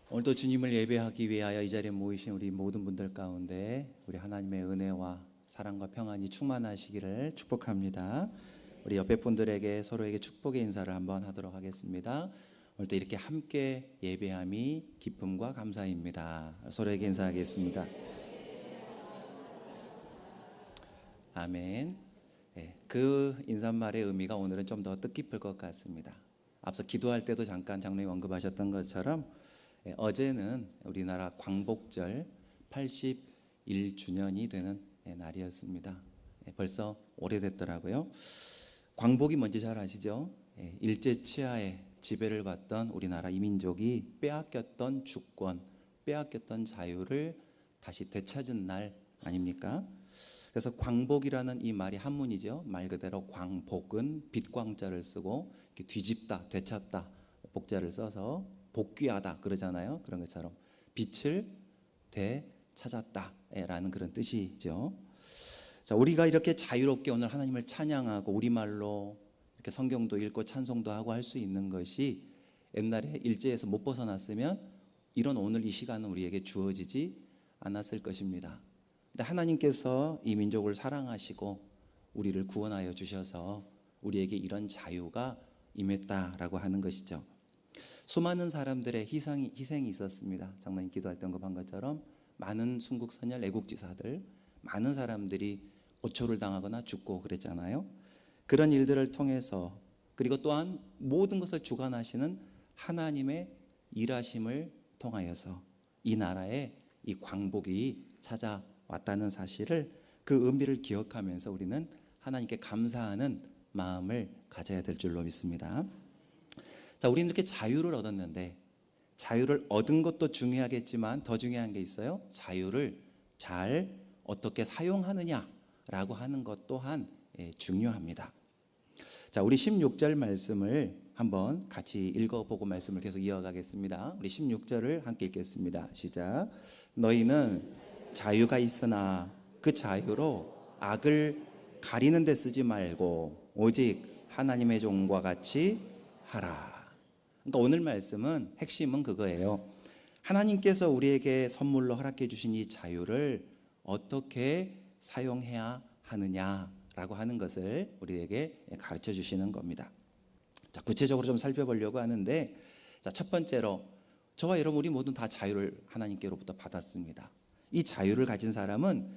오늘도 주님을 예배하기 위하여 이 자리에 모이신 우리 모든 분들 가운데 우리 하나님의 은혜와 사랑과 평안이 충만하시기를 축복합니다. 우리 옆에 분들에게 서로에게 축복의 인사를 한번 하도록 하겠습니다. 오늘도 이렇게 함께 예배함이 기쁨과 감사입니다. 서로에게 인사하겠습니다. 아멘. 그 인사말의 의미가 오늘은 좀 더 뜻깊을 것 같습니다. 앞서 기도할 때도 잠깐 장로님 언급하셨던 것처럼 어제는 우리나라 광복절 81주년이 되는 날이었습니다. 벌써 오래됐더라고요. 광복이 뭔지 잘 아시죠? 일제 치하에 지배를 받던 우리나라 이민족이 빼앗겼던 주권, 빼앗겼던 자유를 다시 되찾은 날 아닙니까? 그래서 광복이라는 이 말이 한문이죠. 말 그대로 광복은 빛광자를 쓰고 뒤집다, 되찾다, 복자를 써서 복귀하다 그러잖아요. 그런 것처럼 빛을 되찾았다라는 그런 뜻이죠. 자, 우리가 이렇게 자유롭게 오늘 하나님을 찬양하고 우리말로 이렇게 성경도 읽고 찬송도 하고 할 수 있는 것이 옛날에 일제에서 못 벗어났으면 이런 오늘 이 시간은 우리에게 주어지지 않았을 것입니다. 근데 하나님께서 이 민족을 사랑하시고 우리를 구원하여 주셔서 우리에게 이런 자유가 임했다라고 하는 것이죠. 수많은 사람들의 희생이 있었습니다. 장로님 기도할 때 언급한 것처럼 많은 순국선열 애국지사들, 많은 사람들이 고초를 당하거나 죽고 그랬잖아요. 그런 일들을 통해서 그리고 또한 모든 것을 주관하시는 하나님의 일하심을 통하여서 이 나라에 이 광복이 찾아왔다는 사실을 그 의미를 기억하면서 우리는 하나님께 감사하는 마음을 가져야 될 줄로 믿습니다. 자, 우리는 이렇게 자유를 얻었는데 자유를 얻은 것도 중요하겠지만 더 중요한 게 있어요. 자유를 잘 어떻게 사용하느냐라고 하는 것 또한 중요합니다. 자, 우리 16절 말씀을 한번 같이 읽어보고 말씀을 계속 이어가겠습니다. 우리 16절을 함께 읽겠습니다. 시작. 너희는 자유가 있으나 그 자유로 악을 가리는 데 쓰지 말고 오직 하나님의 종과 같이 하라. 그러니까 오늘 말씀은 핵심은 그거예요. 하나님께서 우리에게 선물로 허락해 주신 이 자유를 어떻게 사용해야 하느냐라고 하는 것을 우리에게 가르쳐 주시는 겁니다. 자, 구체적으로 좀 살펴보려고 하는데, 자, 첫 번째로 저와 여러분 우리 모두 다 자유를 하나님께로부터 받았습니다. 이 자유를 가진 사람은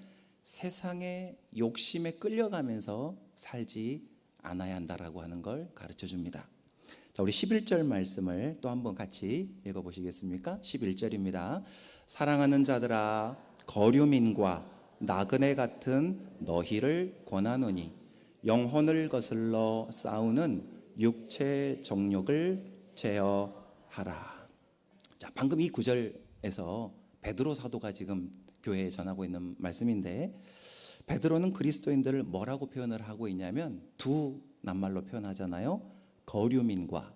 세상의 욕심에 끌려가면서 살지 않아야 한다라고 하는 걸 가르쳐 줍니다. 자, 우리 11절 말씀을 또 한번 같이 읽어보시겠습니까? 11절입니다. 사랑하는 자들아 거류민과 나그네 같은 너희를 권하노니 영혼을 거슬러 싸우는 육체 정욕을 제어하라. 자, 방금 이 구절에서 베드로 사도가 지금 교회에 전하고 있는 말씀인데, 베드로는 그리스도인들을 뭐라고 표현을 하고 있냐면 두 낱말로 표현하잖아요. 거류민과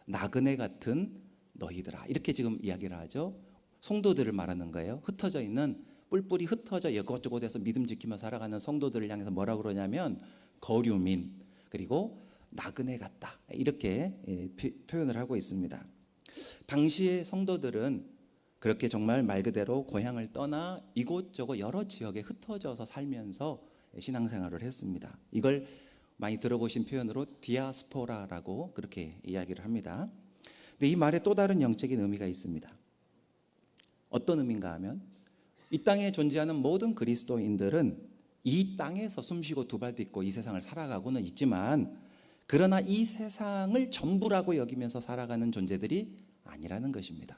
나그네 같은 너희들아, 이렇게 지금 이야기를 하죠. 성도들을 말하는 거예요. 흩어져 있는, 뿔뿔이 흩어져 이것저것에서 믿음 지키며 살아가는 성도들을 향해서 뭐라고 그러냐면 거류민 그리고 나그네 같다, 이렇게 표현을 하고 있습니다. 당시의 성도들은 그렇게 정말 말 그대로 고향을 떠나 이곳저곳 여러 지역에 흩어져서 살면서 신앙생활을 했습니다. 이걸 많이 들어보신 표현으로 디아스포라라고 그렇게 이야기를 합니다. 근데 이 말에 또 다른 영적인 의미가 있습니다. 어떤 의미인가 하면 이 땅에 존재하는 모든 그리스도인들은 이 땅에서 숨쉬고 두 발 딛고 이 세상을 살아가고는 있지만, 그러나 이 세상을 전부라고 여기면서 살아가는 존재들이 아니라는 것입니다.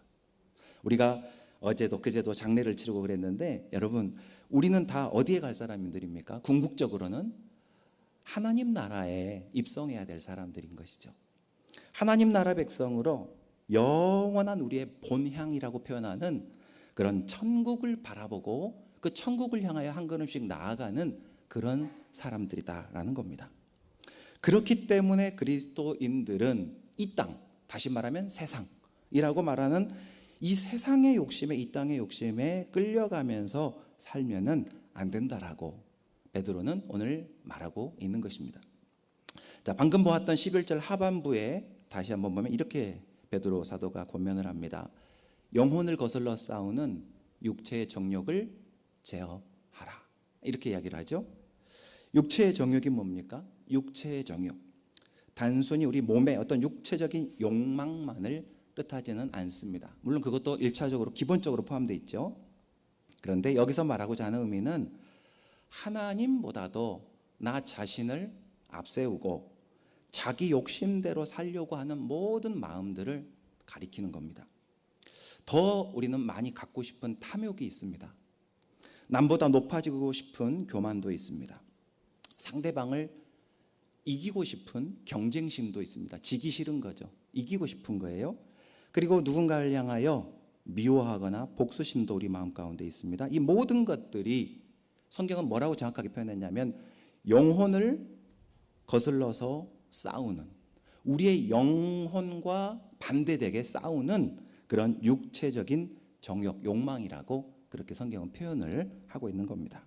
우리가 어제도 그제도 장례를 치르고 그랬는데, 여러분 우리는 다 어디에 갈 사람들입니까? 궁극적으로는 하나님 나라에 입성해야 될 사람들인 것이죠. 하나님 나라 백성으로 영원한 우리의 본향이라고 표현하는 그런 천국을 바라보고 그 천국을 향하여 한 걸음씩 나아가는 그런 사람들이다라는 겁니다. 그렇기 때문에 그리스도인들은 이 땅, 다시 말하면 세상이라고 말하는 이 세상의 욕심에, 이 땅의 욕심에 끌려가면서 살면은 안 된다라고 베드로는 오늘 말하고 있는 것입니다. 자, 방금 보았던 11절 하반부에 다시 한번 보면 이렇게 베드로 사도가 권면을 합니다. 영혼을 거슬러 싸우는 육체의 정욕을 제어하라. 이렇게 이야기를 하죠. 육체의 정욕이 뭡니까? 육체의 정욕, 단순히 우리 몸의 어떤 육체적인 욕망만을 뜻하지는 않습니다. 물론 그것도 1차적으로 기본적으로 포함되어 있죠. 그런데 여기서 말하고자 하는 의미는 하나님보다도 나 자신을 앞세우고 자기 욕심대로 살려고 하는 모든 마음들을 가리키는 겁니다. 더 우리는 많이 갖고 싶은 탐욕이 있습니다. 남보다 높아지고 싶은 교만도 있습니다. 상대방을 이기고 싶은 경쟁심도 있습니다. 지기 싫은 거죠. 이기고 싶은 거예요. 그리고 누군가를 향하여 미워하거나 복수심도 우리 마음 가운데 있습니다. 이 모든 것들이 성경은 뭐라고 정확하게 표현했냐면 영혼을 거슬러서 싸우는, 우리의 영혼과 반대되게 싸우는 그런 육체적인 정욕, 욕망이라고 그렇게 성경은 표현을 하고 있는 겁니다.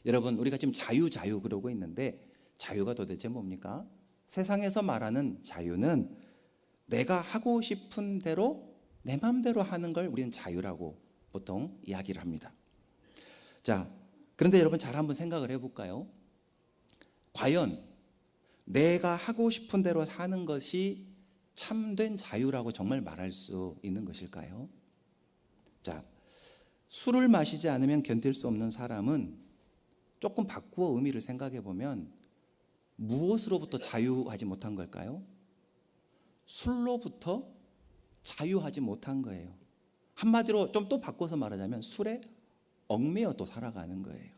여러분, 우리가 지금 자유 그러고 있는데 자유가 도대체 뭡니까? 세상에서 말하는 자유는 내가 하고 싶은 대로 내 마음대로 하는 걸 우리는 자유라고 보통 이야기를 합니다. 자, 그런데 여러분 잘 한번 생각을 해볼까요? 과연 내가 하고 싶은 대로 사는 것이 참된 자유라고 정말 말할 수 있는 것일까요? 자, 술을 마시지 않으면 견딜 수 없는 사람은 조금 바꾸어 의미를 생각해 보면 무엇으로부터 자유하지 못한 걸까요? 술로부터 자유하지 못한 거예요. 한마디로 좀 또 바꿔서 말하자면 술에 얽매여 또 살아가는 거예요.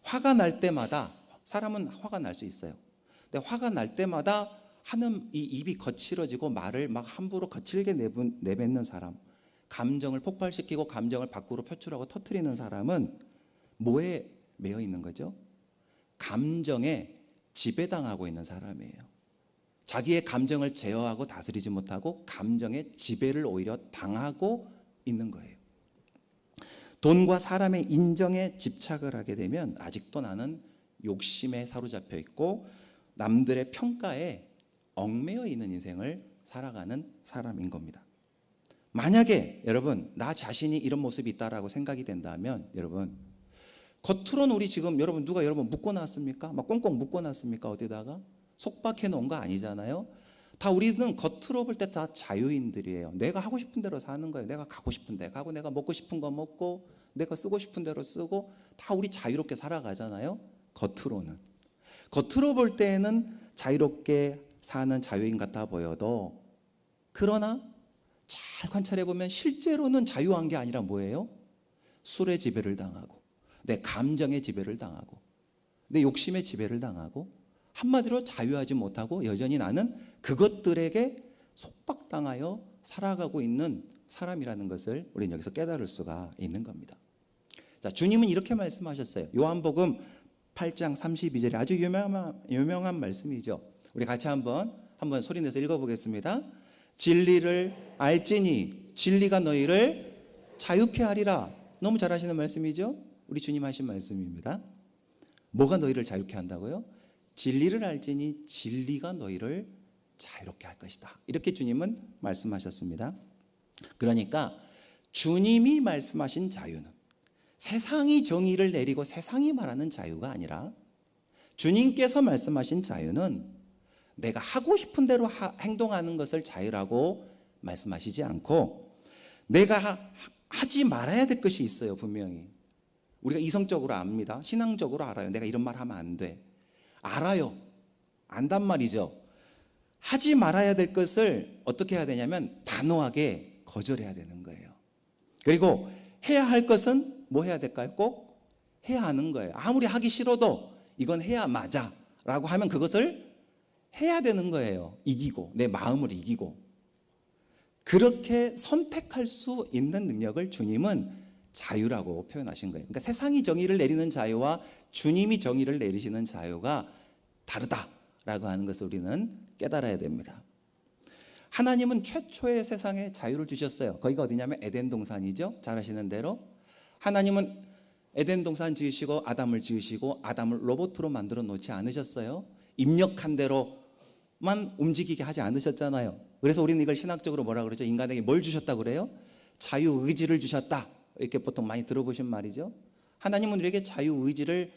화가 날 때마다, 사람은 화가 날 수 있어요. 근데 화가 날 때마다 하는 이 입이 거칠어지고 말을 막 함부로 거칠게 내뱉는 사람, 감정을 폭발시키고 감정을 밖으로 표출하고 터뜨리는 사람은 뭐에 매여 있는 거죠? 감정에 지배당하고 있는 사람이에요. 자기의 감정을 제어하고 다스리지 못하고 감정의 지배를 오히려 당하고 있는 거예요. 돈과 사람의 인정에 집착을 하게 되면 아직도 나는 욕심에 사로잡혀 있고 남들의 평가에 얽매여 있는 인생을 살아가는 사람인 겁니다. 만약에 여러분 나 자신이 이런 모습이 있다라고 생각이 된다면 여러분 겉으로는 우리 지금 여러분 누가 여러분 묶어놨습니까? 막 꽁꽁 묶어놨습니까? 어디다가? 속박해 놓은 거 아니잖아요. 다 우리는 겉으로 볼 때 다 자유인들이에요. 내가 하고 싶은 대로 사는 거예요. 내가 가고 싶은 데 가고 내가 먹고 싶은 거 먹고 내가 쓰고 싶은 대로 쓰고 다 우리 자유롭게 살아가잖아요. 겉으로는. 겉으로 볼 때는 자유롭게 사는 자유인 같아 보여도 그러나 잘 관찰해 보면 실제로는 자유한 게 아니라 뭐예요? 술의 지배를 당하고 내 감정의 지배를 당하고 내 욕심의 지배를 당하고 한마디로 자유하지 못하고 여전히 나는 그것들에게 속박당하여 살아가고 있는 사람이라는 것을 우리는 여기서 깨달을 수가 있는 겁니다. 자, 주님은 이렇게 말씀하셨어요. 요한복음 8장 32절에 아주 유명한 말씀이죠. 우리 같이 한번 소리내서 읽어보겠습니다. 진리를 알지니 진리가 너희를 자유케 하리라. 너무 잘 하시는 말씀이죠. 우리 주님 하신 말씀입니다. 뭐가 너희를 자유케 한다고요? 진리를 알지니 진리가 너희를 자유롭게 할 것이다. 이렇게 주님은 말씀하셨습니다. 그러니까 주님이 말씀하신 자유는 세상이 정의를 내리고 세상이 말하는 자유가 아니라 주님께서 말씀하신 자유는 내가 하고 싶은 대로 행동하는 것을 자유라고 말씀하시지 않고 내가 하지 말아야 될 것이 있어요. 분명히 우리가 이성적으로 압니다. 신앙적으로 알아요. 내가 이런 말 하면 안 돼. 알아요. 안단 말이죠. 하지 말아야 될 것을 어떻게 해야 되냐면 단호하게 거절해야 되는 거예요. 그리고 해야 할 것은 뭐 해야 될까요? 꼭 해야 하는 거예요. 아무리 하기 싫어도 이건 해야 맞아 라고 하면 그것을 해야 되는 거예요. 이기고 내 마음을 이기고 그렇게 선택할 수 있는 능력을 주님은 자유라고 표현하신 거예요. 그러니까 세상이 정의를 내리는 자유와 주님이 정의를 내리시는 자유가 다르다라고 하는 것을 우리는 깨달아야 됩니다. 하나님은 최초의 세상에 자유를 주셨어요. 거기가 어디냐면 에덴 동산이죠. 잘 아시는 대로 하나님은 에덴 동산 지으시고 아담을 지으시고 아담을 로봇으로 만들어 놓지 않으셨어요. 입력한 대로만 움직이게 하지 않으셨잖아요. 그래서 우리는 이걸 신학적으로 뭐라 그러죠? 인간에게 뭘 주셨다 그래요? 자유의지를 주셨다. 이렇게 보통 많이 들어보신 말이죠. 하나님은 우리에게 자유의지를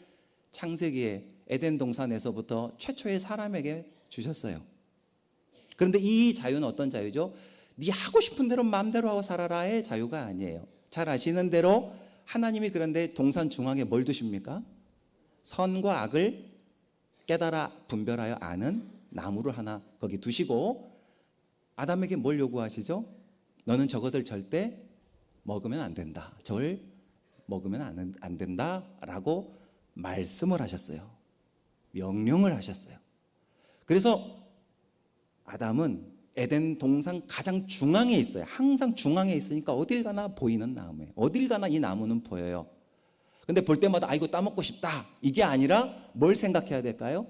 창세기에 에덴 동산에서부터 최초의 사람에게 주셨어요. 그런데 이 자유는 어떤 자유죠? 네 하고 싶은 대로 마음대로 하고 살아라의 자유가 아니에요. 잘 아시는 대로 하나님이 그런데 동산 중앙에 뭘 두십니까? 선과 악을 깨달아 분별하여 아는 나무를 하나 거기 두시고 아담에게 뭘 요구하시죠? 너는 저것을 절대 먹으면 안 된다. 저걸 먹으면 안 된다라고 말씀을 하셨어요. 명령을 하셨어요. 그래서 아담은 에덴 동산 가장 중앙에 있어요. 항상 중앙에 있으니까 어딜 가나 보이는 나무예요. 어딜 가나 이 나무는 보여요. 근데 볼 때마다 아이고 따먹고 싶다. 이게 아니라 뭘 생각해야 될까요?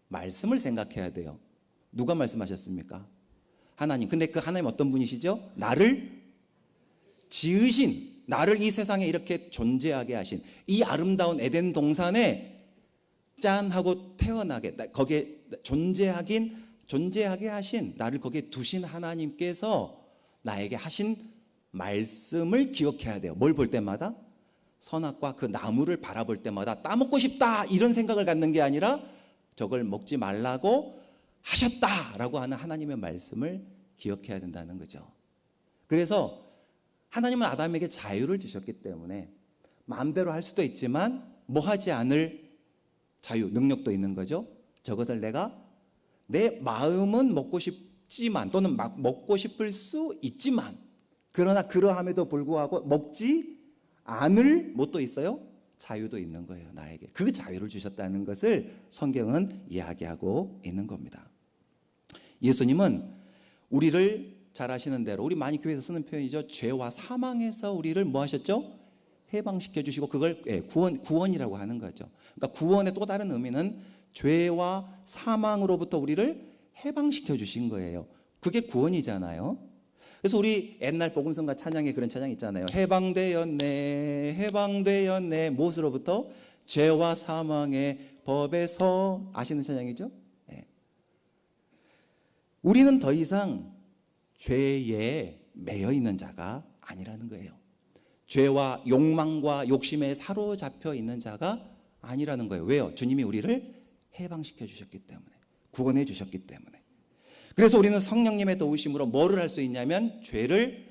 말씀을 생각해야 돼요. 누가 말씀하셨습니까? 하나님. 근데 그 하나님 어떤 분이시죠? 나를 지으신, 나를 이 세상에 이렇게 존재하게 하신 이 아름다운 에덴 동산에 짠 하고 태어나게 거기에 존재하게 하신 나를 거기에 두신 하나님께서 나에게 하신 말씀을 기억해야 돼요. 뭘 볼 때마다? 선악과 그 나무를 바라볼 때마다 따먹고 싶다 이런 생각을 갖는 게 아니라 저걸 먹지 말라고 하셨다라고 하는 하나님의 말씀을 기억해야 된다는 거죠. 그래서 하나님은 아담에게 자유를 주셨기 때문에 마음대로 할 수도 있지만 뭐 하지 않을 자유, 능력도 있는 거죠. 저것을 내가 내 마음은 먹고 싶지만 또는 막 먹고 싶을 수 있지만 그러나 그러함에도 불구하고 먹지 않을 뭣도 있어요? 자유도 있는 거예요. 나에게 그 자유를 주셨다는 것을 성경은 이야기하고 있는 겁니다. 예수님은 우리를 잘 아시는 대로 우리 많이 교회에서 쓰는 표현이죠. 죄와 사망에서 우리를 뭐 하셨죠? 해방시켜 주시고 그걸 구원이라고 하는 거죠. 그러니까 구원의 또 다른 의미는 죄와 사망으로부터 우리를 해방시켜 주신 거예요. 그게 구원이잖아요. 그래서 우리 옛날 복음성가 찬양에 그런 찬양 있잖아요. 해방되었네, 해방되었네. 무엇으로부터? 죄와 사망의 법에서. 아시는 찬양이죠? 네. 우리는 더 이상 죄에 매여 있는 자가 아니라는 거예요. 죄와 욕망과 욕심에 사로잡혀 있는 자가 아니라는 거예요. 왜요? 주님이 우리를 해방시켜 주셨기 때문에, 구원해 주셨기 때문에. 그래서 우리는 성령님의 도우심으로 뭐를 할 수 있냐면 죄를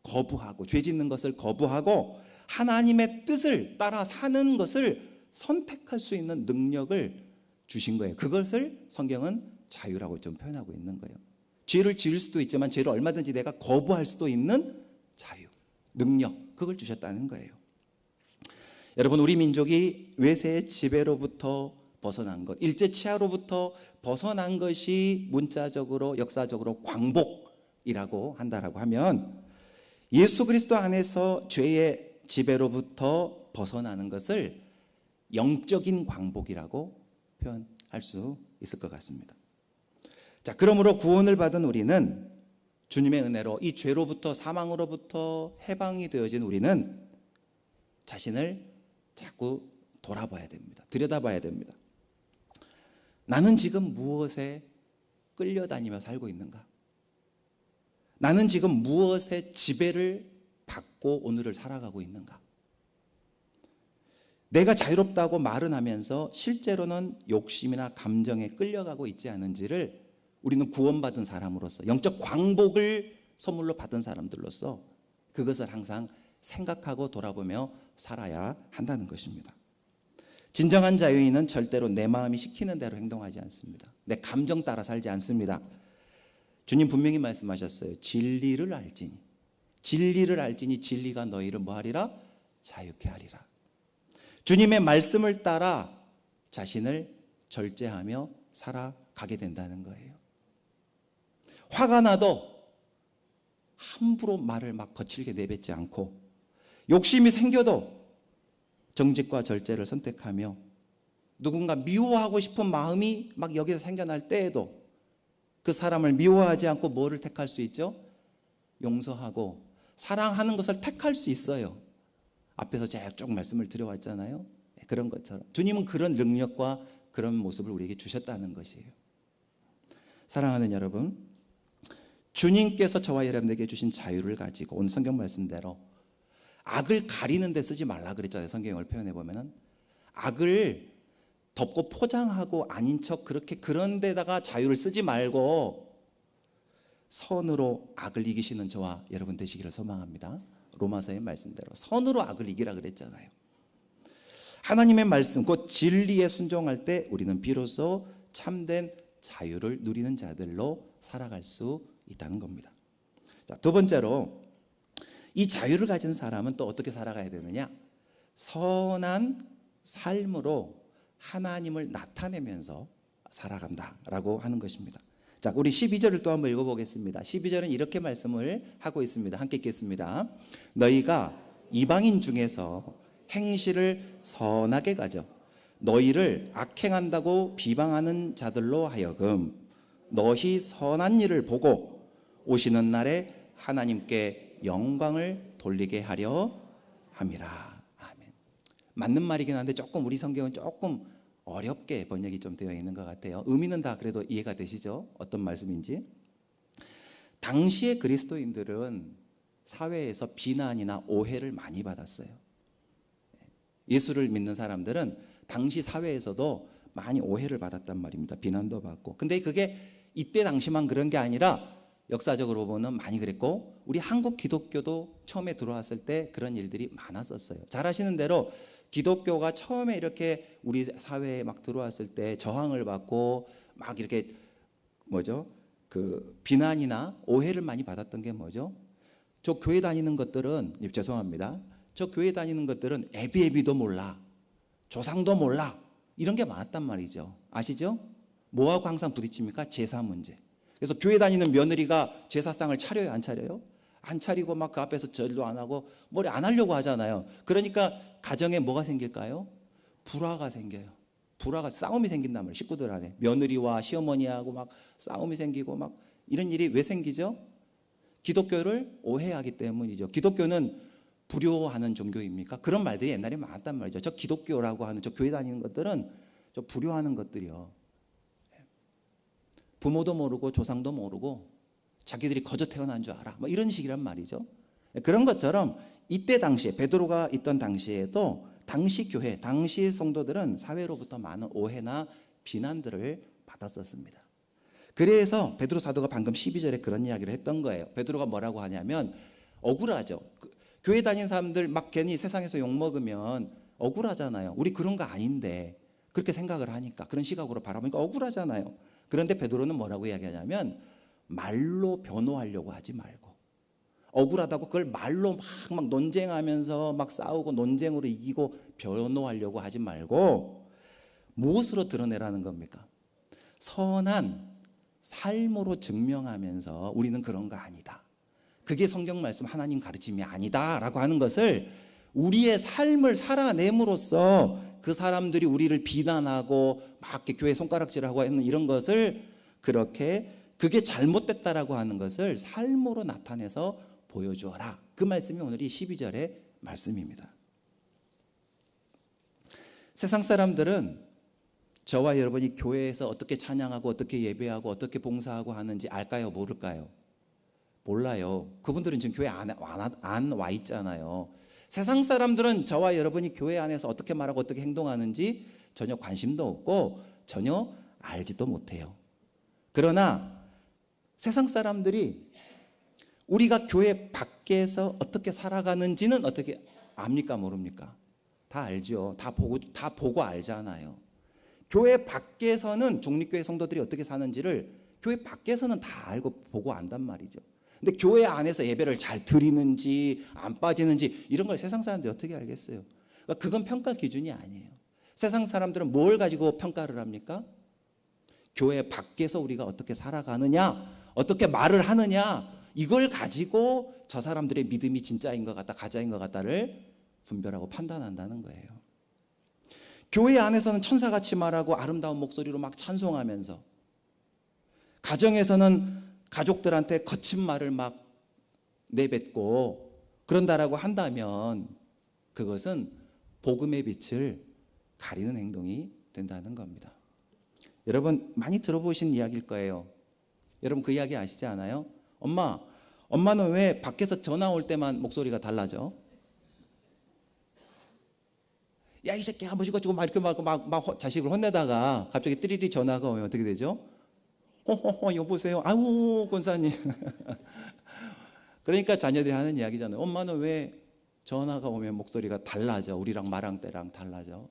거부하고, 죄 짓는 것을 거부하고 하나님의 뜻을 따라 사는 것을 선택할 수 있는 능력을 주신 거예요. 그것을 성경은 자유라고 좀 표현하고 있는 거예요. 죄를 지을 수도 있지만 죄를 얼마든지 내가 거부할 수도 있는 자유, 능력, 그걸 주셨다는 거예요. 여러분, 우리 민족이 외세의 지배로부터 벗어난 것, 일제 치하로부터 벗어난 것이 문자적으로 역사적으로 광복이라고 한다라고 하면 예수 그리스도 안에서 죄의 지배로부터 벗어나는 것을 영적인 광복이라고 표현할 수 있을 것 같습니다. 자, 그러므로 구원을 받은 우리는 주님의 은혜로 이 죄로부터, 사망으로부터 해방이 되어진 우리는 자신을 자꾸 돌아봐야 됩니다. 들여다봐야 됩니다. 나는 지금 무엇에 끌려다니며 살고 있는가? 나는 지금 무엇에 지배를 받고 오늘을 살아가고 있는가? 내가 자유롭다고 말은 하면서 실제로는 욕심이나 감정에 끌려가고 있지 않은지를 우리는 구원받은 사람으로서, 영적 광복을 선물로 받은 사람들로서 그것을 항상 생각하고 돌아보며 살아야 한다는 것입니다. 진정한 자유인은 절대로 내 마음이 시키는 대로 행동하지 않습니다. 내 감정 따라 살지 않습니다. 주님 분명히 말씀하셨어요. 진리를 알지니 진리가 너희를 뭐하리라? 자유케 하리라. 주님의 말씀을 따라 자신을 절제하며 살아가게 된다는 거예요. 화가 나도 함부로 말을 막 거칠게 내뱉지 않고, 욕심이 생겨도 정직과 절제를 선택하며, 누군가 미워하고 싶은 마음이 막 여기서 생겨날 때에도 그 사람을 미워하지 않고 뭐를 택할 수 있죠? 용서하고 사랑하는 것을 택할 수 있어요. 앞에서 제가 쭉 말씀을 드려왔잖아요. 그런 것처럼 주님은 그런 능력과 그런 모습을 우리에게 주셨다는 것이에요. 사랑하는 여러분, 주님께서 저와 여러분에게 주신 자유를 가지고 오늘 성경 말씀대로 악을 가리는 데 쓰지 말라 그랬잖아요. 성경을 표현해 보면은 악을 덮고 포장하고 아닌 척 그렇게 그런 데다가 자유를 쓰지 말고 선으로 악을 이기시는 저와 여러분 되시기를 소망합니다. 로마서의 말씀대로 선으로 악을 이기라 그랬잖아요. 하나님의 말씀 곧 진리에 순종할 때 우리는 비로소 참된 자유를 누리는 자들로 살아갈 수 있다는 겁니다. 자, 두 번째로 이 자유를 가진 사람은 또 어떻게 살아가야 되느냐? 선한 삶으로 하나님을 나타내면서 살아간다라고 하는 것입니다. 자, 우리 12절을 또 한번 읽어보겠습니다. 12절은 이렇게 말씀을 하고 있습니다. 함께 읽겠습니다. 너희가 이방인 중에서 행실을 선하게 가져 너희를 악행한다고 비방하는 자들로 하여금 너희 선한 일을 보고 오시는 날에 하나님께 영광을 돌리게 하려 함이라. 아멘. 맞는 말이긴 한데 조금 우리 성경은 조금 어렵게 번역이 좀 되어 있는 것 같아요. 의미는 다 그래도 이해가 되시죠? 어떤 말씀인지. 당시의 그리스도인들은 사회에서 비난이나 오해를 많이 받았어요. 예수를 믿는 사람들은 당시 사회에서도 많이 오해를 받았단 말입니다. 비난도 받고. 근데 그게 이때 당시만 그런 게 아니라 역사적으로 보면 많이 그랬고 우리 한국 기독교도 처음에 들어왔을 때 그런 일들이 많았었어요. 잘 아시는 대로 기독교가 처음에 이렇게 우리 사회에 막 들어왔을 때 저항을 받고 막 이렇게 그 비난이나 오해를 많이 받았던 게 뭐죠? 저 교회 다니는 것들은 죄송합니다. 저 교회 다니는 것들은 애비애비도 몰라. 조상도 몰라. 이런 게 많았단 말이죠. 아시죠? 뭐하고 항상 부딪힙니까? 제사 문제. 그래서 교회 다니는 며느리가 제사상을 차려요, 안 차려요? 안 차리고 막 그 앞에서 절도 안 하고 머리 안 하려고 하잖아요. 그러니까 가정에 뭐가 생길까요? 불화가 생겨요. 불화가 싸움이 생긴단 말이에요. 식구들 안에 며느리와 시어머니하고 막 싸움이 생기고 막 이런 일이 왜 생기죠? 기독교를 오해하기 때문이죠. 기독교는 불효하는 종교입니까? 그런 말들이 옛날에 많았단 말이죠. 저 기독교라고 하는 저 교회 다니는 것들은 저 불효하는 것들이요. 부모도 모르고 조상도 모르고 자기들이 거저 태어난 줄 알아. 뭐 이런 식이란 말이죠. 그런 것처럼 이때 당시에 베드로가 있던 당시에도 당시 교회, 당시 성도들은 사회로부터 많은 오해나 비난들을 받았었습니다. 그래서 베드로 사도가 방금 12절에 그런 이야기를 했던 거예요. 베드로가 뭐라고 하냐면 억울하죠. 교회 다니는 사람들 막 괜히 세상에서 욕먹으면 억울하잖아요. 우리 그런 거 아닌데 그렇게 생각을 하니까 그런 시각으로 바라보니까 억울하잖아요. 그런데 베드로는 뭐라고 이야기하냐면 말로 변호하려고 하지 말고 억울하다고 그걸 말로 막 논쟁하면서 막 싸우고 논쟁으로 이기고 변호하려고 하지 말고 무엇으로 드러내라는 겁니까? 선한 삶으로 증명하면서 우리는 그런 거 아니다. 그게 성경 말씀 하나님 가르침이 아니다라고 하는 것을 우리의 삶을 살아냄으로써 그 사람들이 우리를 비난하고 막 교회 손가락질하고 하는 이런 것을 그렇게 그게 잘못됐다라고 하는 것을 삶으로 나타내서 보여주어라. 그 말씀이 오늘 이 12절의 말씀입니다. 세상 사람들은 저와 여러분이 교회에서 어떻게 찬양하고 어떻게 예배하고 어떻게 봉사하고 하는지 알까요? 모를까요? 몰라요. 그분들은 지금 교회 안 와 있잖아요. 세상 사람들은 저와 여러분이 교회 안에서 어떻게 말하고 어떻게 행동하는지 전혀 관심도 없고 전혀 알지도 못해요. 그러나 세상 사람들이 우리가 교회 밖에서 어떻게 살아가는지는 어떻게 압니까? 모릅니까? 다 알죠. 다 보고 알잖아요. 교회 밖에서는 중립교회 성도들이 어떻게 사는지를 교회 밖에서는 다 알고 보고 안단 말이죠. 근데 교회 안에서 예배를 잘 드리는지 안 빠지는지 이런 걸 세상 사람들이 어떻게 알겠어요? 그러니까 그건 평가 기준이 아니에요. 세상 사람들은 뭘 가지고 평가를 합니까? 교회 밖에서 우리가 어떻게 살아가느냐, 어떻게 말을 하느냐, 이걸 가지고 저 사람들의 믿음이 진짜인 것 같다, 가짜인 것 같다를 분별하고 판단한다는 거예요. 교회 안에서는 천사같이 말하고 아름다운 목소리로 막 찬송하면서 가정에서는 가족들한테 거친 말을 막 내뱉고 그런다라고 한다면 그것은 복음의 빛을 가리는 행동이 된다는 겁니다. 여러분 많이 들어보신 이야기일 거예요. 여러분 그 이야기 아시지 않아요? 엄마는 왜 밖에서 전화 올 때만 목소리가 달라져? 야, 이 새끼 한 번씩 가지고 막 이렇게 막 자식을 혼내다가 갑자기 띠리리 전화가 오면 어떻게 되죠? 여보세요. 아유, 권사님. 그러니까 자녀들이 하는 이야기잖아요. 엄마는 왜 전화가 오면 목소리가 달라져? 우리랑 말랑 때랑 달라져?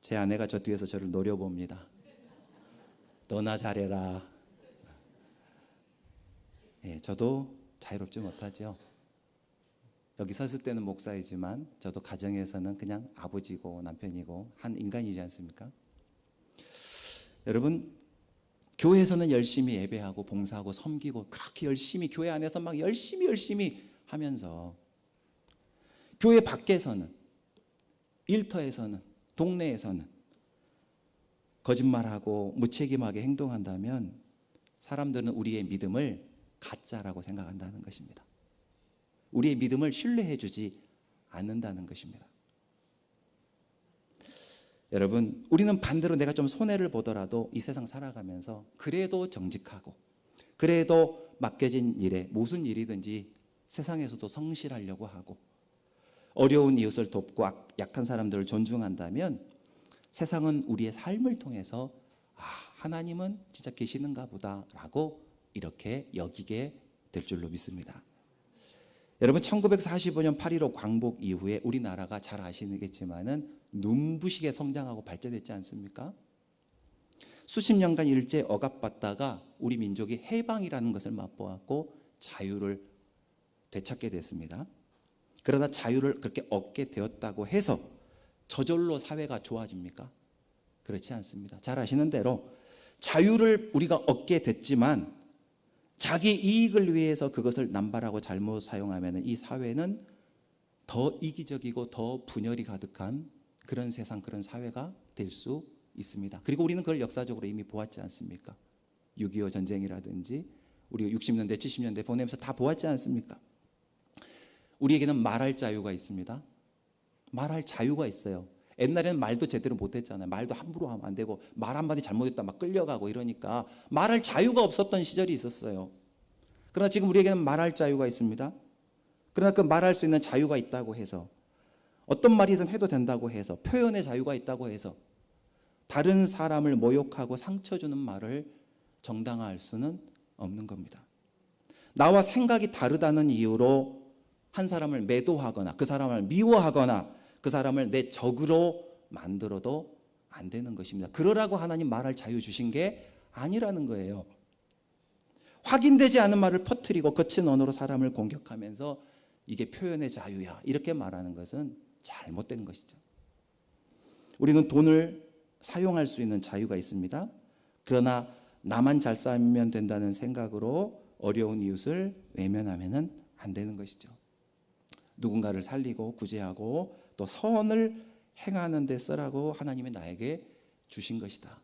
제 아내가 저 뒤에서 저를 노려봅니다. 너나 잘해라. 예, 저도 자유롭지 못하죠. 여기 섰을 때는 목사이지만 저도 가정에서는 그냥 아버지고 남편이고 한 인간이지 않습니까? 여러분, 교회에서는 열심히 예배하고 봉사하고 섬기고 그렇게 열심히 교회 안에서 막 열심히 하면서 교회 밖에서는, 일터에서는, 동네에서는 거짓말하고 무책임하게 행동한다면 사람들은 우리의 믿음을 가짜라고 생각한다는 것입니다. 우리의 믿음을 신뢰해 주지 않는다는 것입니다. 여러분, 우리는 반대로 내가 좀 손해를 보더라도 이 세상 살아가면서 그래도 정직하고 그래도 맡겨진 일에 무슨 일이든지 세상에서도 성실하려고 하고 어려운 이웃을 돕고 약한 사람들을 존중한다면 세상은 우리의 삶을 통해서 하나님은 진짜 계시는가 보다라고 이렇게 여기게 될 줄로 믿습니다. 여러분, 1945년 8.15 광복 이후에 우리나라가 잘 아시겠지만은 눈부시게 성장하고 발전했지 않습니까? 수십 년간 일제 억압받다가 우리 민족이 해방이라는 것을 맛보았고 자유를 되찾게 됐습니다. 그러나 자유를 그렇게 얻게 되었다고 해서 저절로 사회가 좋아집니까? 그렇지 않습니다. 잘 아시는 대로 자유를 우리가 얻게 됐지만 자기 이익을 위해서 그것을 남발하고 잘못 사용하면 이 사회는 더 이기적이고 더 분열이 가득한 그런 세상, 그런 사회가 될 수 있습니다. 그리고 우리는 그걸 역사적으로 이미 보았지 않습니까? 6.25 전쟁이라든지 우리 60년대, 70년대 보내면서 다 보았지 않습니까? 우리에게는 말할 자유가 있습니다. 말할 자유가 있어요. 옛날에는 말도 제대로 못했잖아요. 말도 함부로 하면 안 되고 말 한마디 잘못했다 막 끌려가고 이러니까 말할 자유가 없었던 시절이 있었어요. 그러나 지금 우리에게는 말할 자유가 있습니다. 그러나 그 말할 수 있는 자유가 있다고 해서 어떤 말이든 해도 된다고 해서 표현의 자유가 있다고 해서 다른 사람을 모욕하고 상처 주는 말을 정당화할 수는 없는 겁니다. 나와 생각이 다르다는 이유로 한 사람을 매도하거나 그 사람을 미워하거나 그 사람을 내 적으로 만들어도 안 되는 것입니다. 그러라고 하나님 말할 자유 주신 게 아니라는 거예요. 확인되지 않은 말을 퍼뜨리고 거친 언어로 사람을 공격하면서 이게 표현의 자유야 이렇게 말하는 것은 잘못된 것이죠. 우리는 돈을 사용할 수 있는 자유가 있습니다. 그러나 나만 잘 살면 된다는 생각으로 어려운 이웃을 외면하면 안 되는 것이죠. 누군가를 살리고 구제하고 또 선을 행하는 데 쓰라고 하나님이 나에게 주신 것이다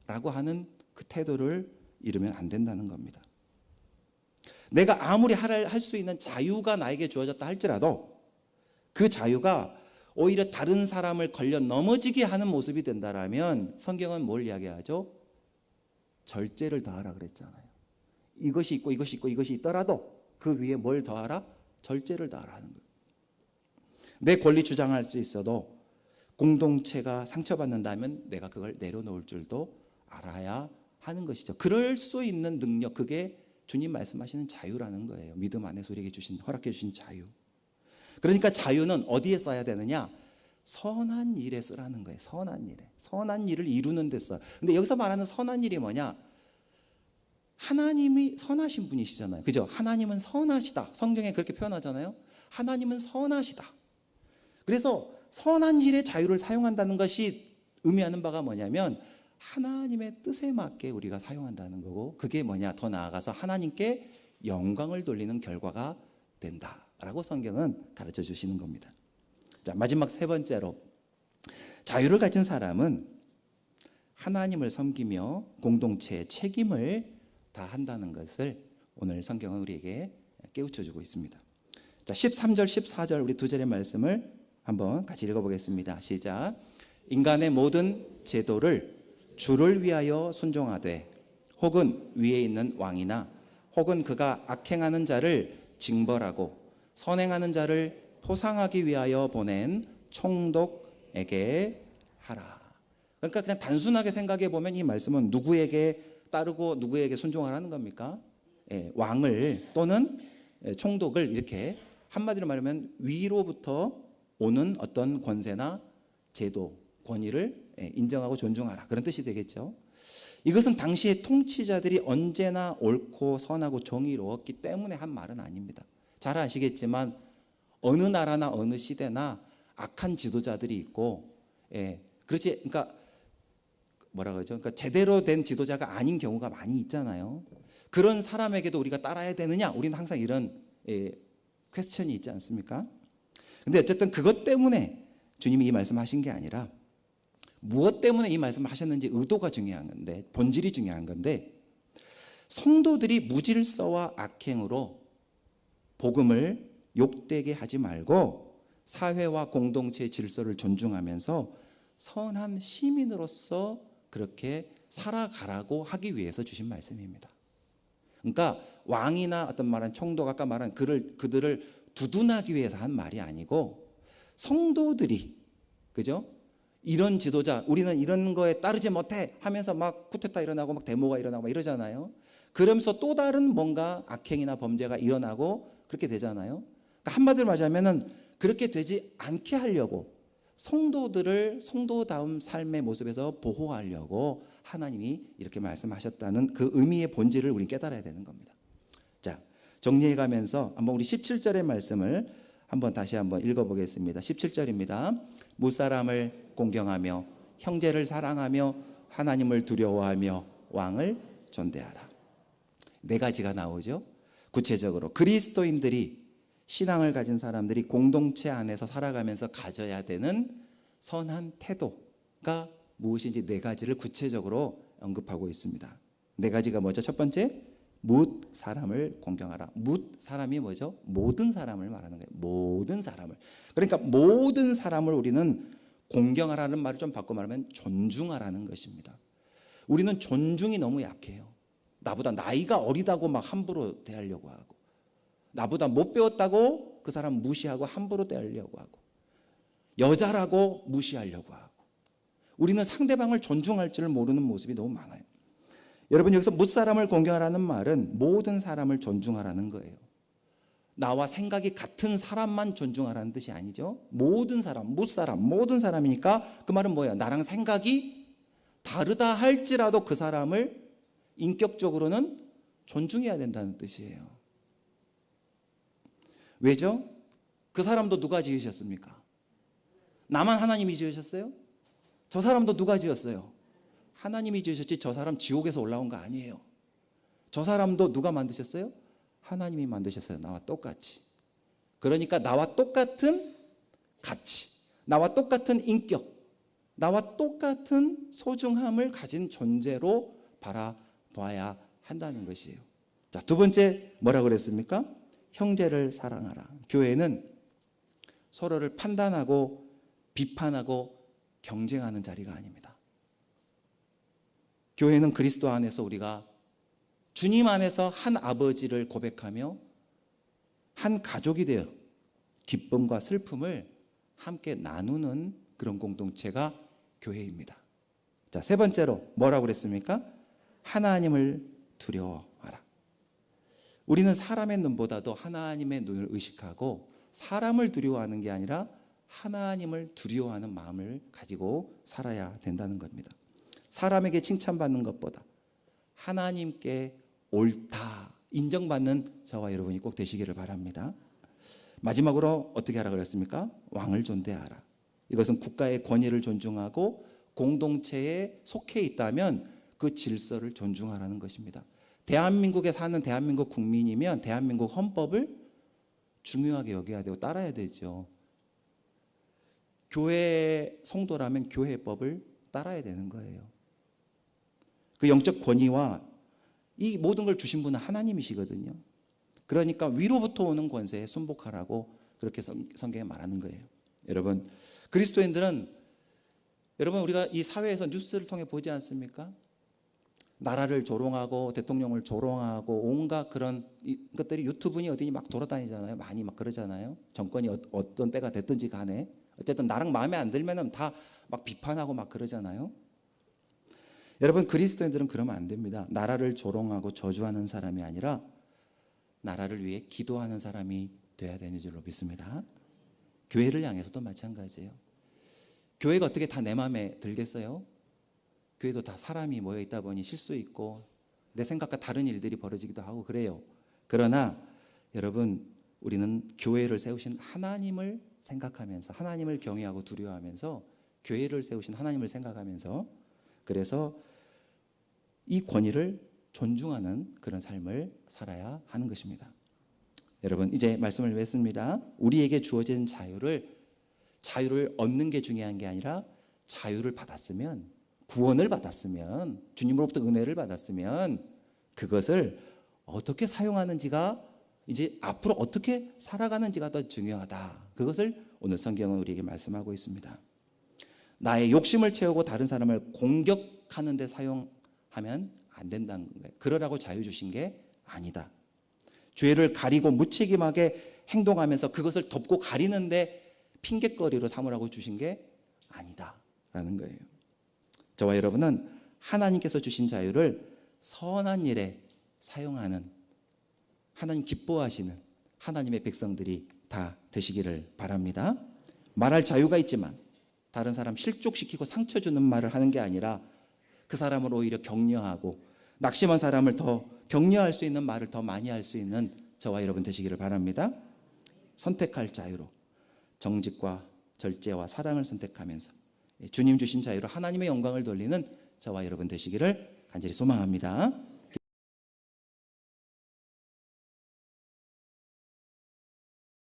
라고 하는 그 태도를 잃으면 안 된다는 겁니다. 내가 아무리 할 수 있는 자유가 나에게 주어졌다 할지라도 그 자유가 오히려 다른 사람을 걸려 넘어지게 하는 모습이 된다라면 성경은 뭘 이야기하죠? 절제를 더하라 그랬잖아요. 이것이 있고 이것이 있고 이것이 있더라도 그 위에 뭘 더하라? 절제를 더하라 하는 거예요. 내 권리 주장할 수 있어도 공동체가 상처받는다면 내가 그걸 내려놓을 줄도 알아야 하는 것이죠. 그럴 수 있는 능력, 그게 주님 말씀하시는 자유라는 거예요. 믿음 안에서 우리에게 허락해 주신 자유. 그러니까 자유는 어디에 써야 되느냐? 선한 일에 쓰라는 거예요. 선한 일에. 선한 일을 이루는 데 써요. 근데 여기서 말하는 선한 일이 뭐냐? 하나님이 선하신 분이시잖아요. 그죠? 하나님은 선하시다. 성경에 그렇게 표현하잖아요. 하나님은 선하시다. 그래서 선한 일의 자유를 사용한다는 것이 의미하는 바가 뭐냐면 하나님의 뜻에 맞게 우리가 사용한다는 거고, 그게 뭐냐? 더 나아가서 하나님께 영광을 돌리는 결과가 된다라고 성경은 가르쳐 주시는 겁니다. 자, 마지막 세 번째로, 자유를 가진 사람은 하나님을 섬기며 공동체의 책임을 다한다는 것을 오늘 성경은 우리에게 깨우쳐 주고 있습니다. 자, 13절 14절 우리 두 절의 말씀을 한번 같이 읽어보겠습니다. 시작. 인간의 모든 제도를 주를 위하여 순종하되 혹은 위에 있는 왕이나 혹은 그가 악행하는 자를 징벌하고 선행하는 자를 포상하기 위하여 보낸 총독에게 하라. 그러니까 그냥 단순하게 생각해 보면 이 말씀은 누구에게 따르고 누구에게 순종하라는 겁니까? 왕을 또는 총독을 이렇게 한마디로 말하면 위로부터 오는 어떤 권세나 제도, 권위를 인정하고 존중하라. 그런 뜻이 되겠죠. 이것은 당시의 통치자들이 언제나 옳고 선하고 정의로웠기 때문에 한 말은 아닙니다. 잘 아시겠지만 어느 나라나 어느 시대나 악한 지도자들이 있고, 그렇지, 그러니까 뭐라 그러죠? 그러니까 제대로 된 지도자가 아닌 경우가 많이 있잖아요. 그런 사람에게도 우리가 따라야 되느냐? 우리는 항상 이런 퀘스천이 있지 않습니까? 근데 어쨌든 그것 때문에 주님이 이 말씀하신 게 아니라 무엇 때문에 이 말씀을 하셨는지 의도가 중요한 건데, 본질이 중요한 건데, 성도들이 무질서와 악행으로 복음을 욕되게 하지 말고 사회와 공동체의 질서를 존중하면서 선한 시민으로서 그렇게 살아가라고 하기 위해서 주신 말씀입니다. 그러니까 왕이나 어떤 말한 총독, 아까 말한 그들을 두둔하기 위해서 한 말이 아니고, 성도들이, 그죠? 이런 지도자, 우리는 이런 거에 따르지 못해 하면서 막 쿠데타 일어나고 막 데모가 일어나고 막 이러잖아요. 그러면서 또 다른 뭔가 악행이나 범죄가 일어나고 그렇게 되잖아요. 그러니까 한마디로 말하자면은 그렇게 되지 않게 하려고 성도들을 성도다운 삶의 모습에서 보호하려고 하나님이 이렇게 말씀하셨다는 그 의미의 본질을 우리는 깨달아야 되는 겁니다. 자, 정리해 가면서 한번 우리 17절의 말씀을 한번 다시 한번 읽어보겠습니다. 17절입니다. 무사람을 공경하며 형제를 사랑하며 하나님을 두려워하며 왕을 존대하라. 네 가지가 나오죠. 구체적으로 그리스도인들이, 신앙을 가진 사람들이 공동체 안에서 살아가면서 가져야 되는 선한 태도가 무엇인지 네 가지를 구체적으로 언급하고 있습니다. 네 가지가 뭐죠? 첫 번째, 뭇 사람을 공경하라. 뭇 사람이 뭐죠? 모든 사람을 말하는 거예요. 모든 사람을. 그러니까 모든 사람을 우리는 공경하라는 말을 좀 바꿔 말하면 존중하라는 것입니다. 우리는 존중이 너무 약해요. 나보다 나이가 어리다고 막 함부로 대하려고 하고, 나보다 못 배웠다고 그 사람 무시하고 함부로 대하려고 하고, 여자라고 무시하려고 하고, 우리는 상대방을 존중할 줄 모르는 모습이 너무 많아요. 여러분, 여기서 뭇사람을 공경하라는 말은 모든 사람을 존중하라는 거예요. 나와 생각이 같은 사람만 존중하라는 뜻이 아니죠. 모든 사람, 뭇사람, 모든 사람이니까 그 말은 뭐예요? 나랑 생각이 다르다 할지라도 그 사람을 인격적으로는 존중해야 된다는 뜻이에요. 왜죠? 그 사람도 누가 지으셨습니까? 나만 하나님이 지으셨어요? 저 사람도 누가 지었어요? 하나님이 지으셨지 저 사람 지옥에서 올라온 거 아니에요. 저 사람도 누가 만드셨어요? 하나님이 만드셨어요. 나와 똑같이. 그러니까 나와 똑같은 가치, 나와 똑같은 인격, 나와 똑같은 소중함을 가진 존재로 바라봐야 한다는 것이에요. 자, 두 번째 뭐라고 그랬습니까? 형제를 사랑하라. 교회는 서로를 판단하고 비판하고 경쟁하는 자리가 아닙니다. 교회는 그리스도 안에서 우리가 주님 안에서 한 아버지를 고백하며 한 가족이 되어 기쁨과 슬픔을 함께 나누는 그런 공동체가 교회입니다. 자, 세 번째로 뭐라고 그랬습니까? 하나님을 두려워하라. 우리는 사람의 눈보다도 하나님의 눈을 의식하고 사람을 두려워하는 게 아니라 하나님을 두려워하는 마음을 가지고 살아야 된다는 겁니다. 사람에게 칭찬받는 것보다 하나님께 옳다 인정받는 저와 여러분이 꼭 되시기를 바랍니다. 마지막으로 어떻게 하라 그랬습니까? 왕을 존대하라. 이것은 국가의 권위를 존중하고 공동체에 속해 있다면 그 질서를 존중하라는 것입니다. 대한민국에 사는 대한민국 국민이면 대한민국 헌법을 중요하게 여겨야 되고 따라야 되죠. 교회 성도라면 교회법을 따라야 되는 거예요. 그 영적 권위와 이 모든 걸 주신 분은 하나님이시거든요. 그러니까 위로부터 오는 권세에 순복하라고 그렇게 성경에 말하는 거예요. 여러분, 그리스도인들은, 여러분 우리가 이 사회에서 뉴스를 통해 보지 않습니까? 나라를 조롱하고 대통령을 조롱하고 온갖 그런 것들이 유튜브니 어디니 막 돌아다니잖아요. 많이 막 그러잖아요. 정권이 어떤 때가 됐든지 간에 어쨌든 나랑 마음에 안 들면은 다 막 비판하고 막 그러잖아요. 여러분, 그리스도인들은 그러면 안 됩니다. 나라를 조롱하고 저주하는 사람이 아니라 나라를 위해 기도하는 사람이 돼야 되는 줄로 믿습니다. 교회를 향해서도 마찬가지예요. 교회가 어떻게 다 내 마음에 들겠어요? 교회도 다 사람이 모여 있다 보니 실수 있고 내 생각과 다른 일들이 벌어지기도 하고 그래요. 그러나 여러분, 우리는 교회를 세우신 하나님을 생각하면서, 하나님을 경외하고 두려워하면서, 교회를 세우신 하나님을 생각하면서, 그래서 이 권위를 존중하는 그런 삶을 살아야 하는 것입니다. 여러분, 이제 말씀을 맺습니다. 우리에게 주어진 자유를 얻는 게 중요한 게 아니라 자유를 받았으면, 구원을 받았으면, 주님으로부터 은혜를 받았으면 그것을 어떻게 사용하는지가, 이제 앞으로 어떻게 살아가는지가 더 중요하다. 그것을 오늘 성경은 우리에게 말씀하고 있습니다. 나의 욕심을 채우고 다른 사람을 공격하는 데 사용하면 안 된다는 거예요. 그러라고 자유 주신 게 아니다. 죄를 가리고 무책임하게 행동하면서 그것을 덮고 가리는데 핑계거리로 삼으라고 주신 게 아니다라는 거예요. 저와 여러분은 하나님께서 주신 자유를 선한 일에 사용하는, 하나님 기뻐하시는 하나님의 백성들이 다 되시기를 바랍니다. 말할 자유가 있지만 다른 사람 실족시키고 상처 주는 말을 하는 게 아니라 그 사람을 오히려 격려하고 낙심한 사람을 더 격려할 수 있는 말을 더 많이 할 수 있는 저와 여러분 되시기를 바랍니다. 선택할 자유로 정직과 절제와 사랑을 선택하면서 주님 주신 자유로 하나님의 영광을 돌리는 저와 여러분 되시기를 간절히 소망합니다.